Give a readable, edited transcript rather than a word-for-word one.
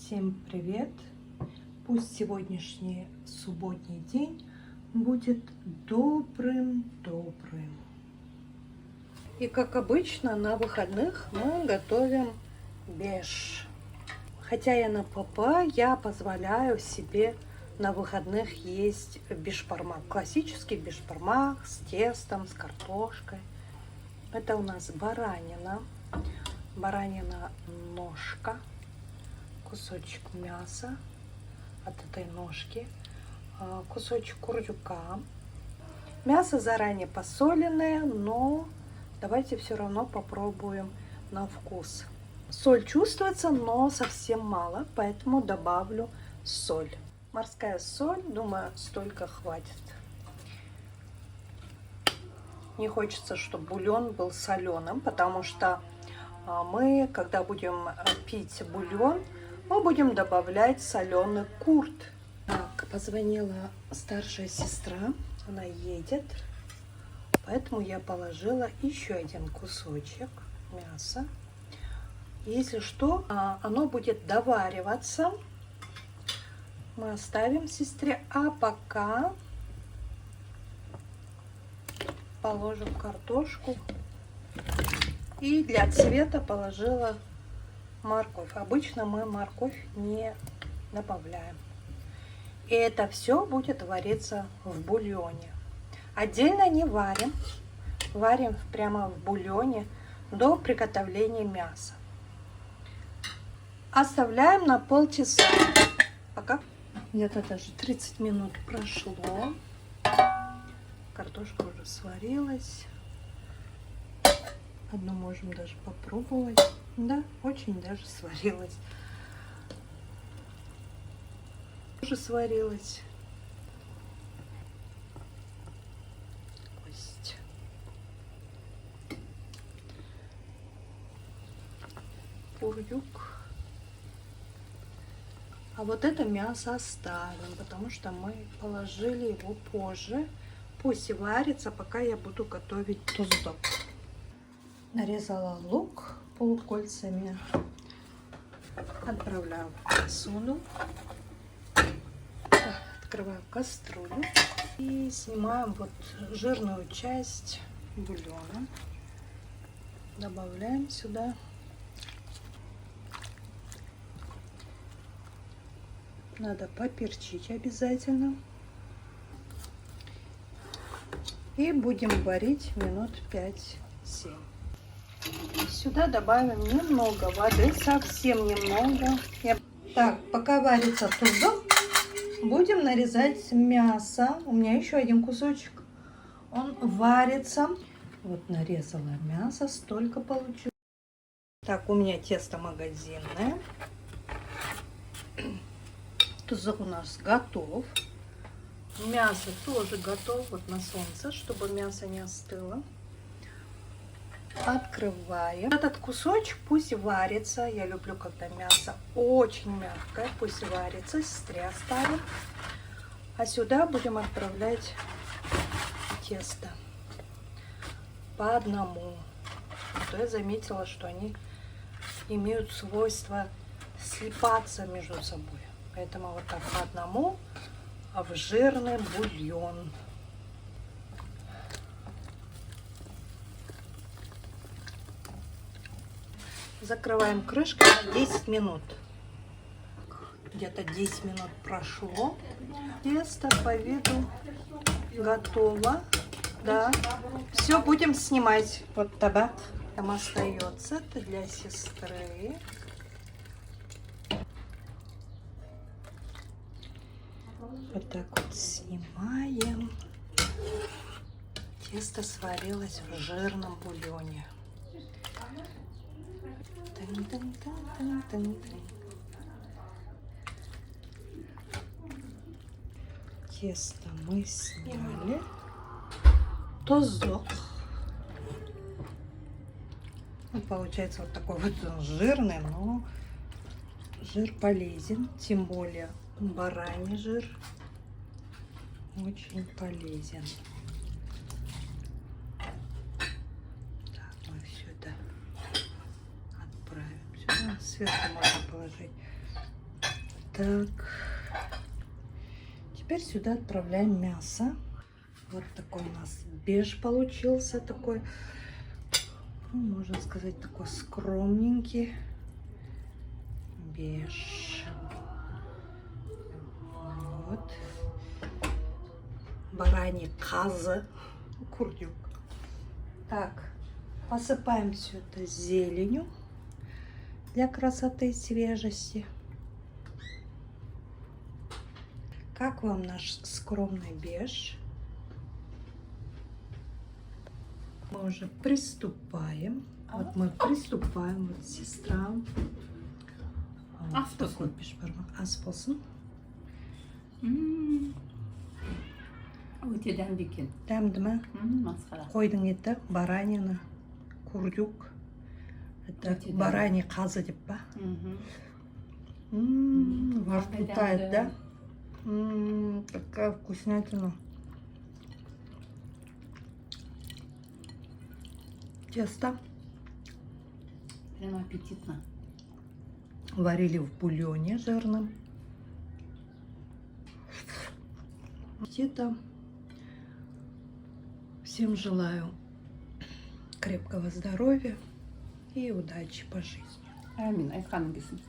Всем привет! Пусть сегодняшний субботний день будет добрым-добрым. И как обычно на выходных мы готовим беш. Хотя я на ПП, я позволяю себе на выходных есть бешбармак. Классический бешбармак с тестом, с картошкой. Это у нас баранина. Баранина ножка. Кусочек мяса от этой ножки, кусочек курдюка. Мясо заранее посоленное, но давайте все равно попробуем на вкус. Соль чувствуется, но совсем мало, поэтому добавлю соль. Морская соль, думаю, столько хватит. Не хочется, чтобы бульон был соленым, потому что мы, когда будем пить бульон, мы будем добавлять соленый курт. Так, позвонила старшая сестра, она едет, поэтому я положила еще один кусочек мяса. Если что, оно будет довариваться. Мы оставим сестре, а пока положим картошку. И для цвета положила морковь. Обычно мы морковь не добавляем. И это все будет вариться в бульоне. Отдельно не варим. Варим прямо в бульоне до приготовления мяса. Оставляем на полчаса. Пока где-то даже 30 минут прошло. Картошка уже сварилась. Одну можем даже попробовать. Да, очень даже сварилась. Уже сварилась. Кость. Курдюк. А вот это мясо оставим, потому что мы положили его позже. Пусть и варится, пока я буду готовить туздок. Нарезала лук полукольцами. Отправляю в посуду. Открываю кастрюлю. И снимаем вот жирную часть бульона. Добавляем сюда. Надо поперчить обязательно. И будем варить минут 5-7. Сюда добавим немного воды, совсем немного. Так, пока варится туздок, будем нарезать мясо. У меня еще один кусочек. Он варится. Вот нарезала мясо, столько получилось. Так, у меня тесто магазинное. Туздок у нас готов. Мясо тоже готово. Вот на солнце, чтобы мясо не остыло. Открываем. Этот кусочек пусть варится. Я люблю, когда мясо очень мягкое. Пусть варится. Сестре оставим. А сюда будем отправлять тесто. По одному. А то я заметила, что они имеют свойство слипаться между собой. Поэтому вот так по одному в жирный бульон. Закрываем крышкой на 10 минут. Где-то 10 минут прошло. Тесто по виду готово. Да. Все, будем снимать. Вот табак там остается. Это для сестры. Вот так вот снимаем. Тесто сварилось в жирном бульоне. Тесто мы сняли. Туздок. Получается вот такой вот он жирный, но жир полезен, тем более бараний жир очень полезен. Так, мы все это отправим сюда. Сверху можно положить Так. Теперь сюда отправляем мясо. Вот такой у нас беж получился. Такой, ну, можно сказать, такой скромненький беж. Вот. Бараний казы. Курдюк. Так. Посыпаем все это зеленью для красоты и свежести. Как вам наш скромный беж? Мы уже приступаем. Вот мы приступаем. Вот сестра. Вот такой пешбарма. Аспалсын. Өте дәмді екен. Дәмді ме? Масқара. Қойдың еті, баранина, курдюк. Это Өте дәмді. бараний казы деп па? Во рту тает, да? Такая вкуснятина. Тесто Прям аппетитно. варили в бульоне жирном. Аппетита. Всем желаю крепкого здоровья и удачи по жизни. Әмин, айтқаның келсін.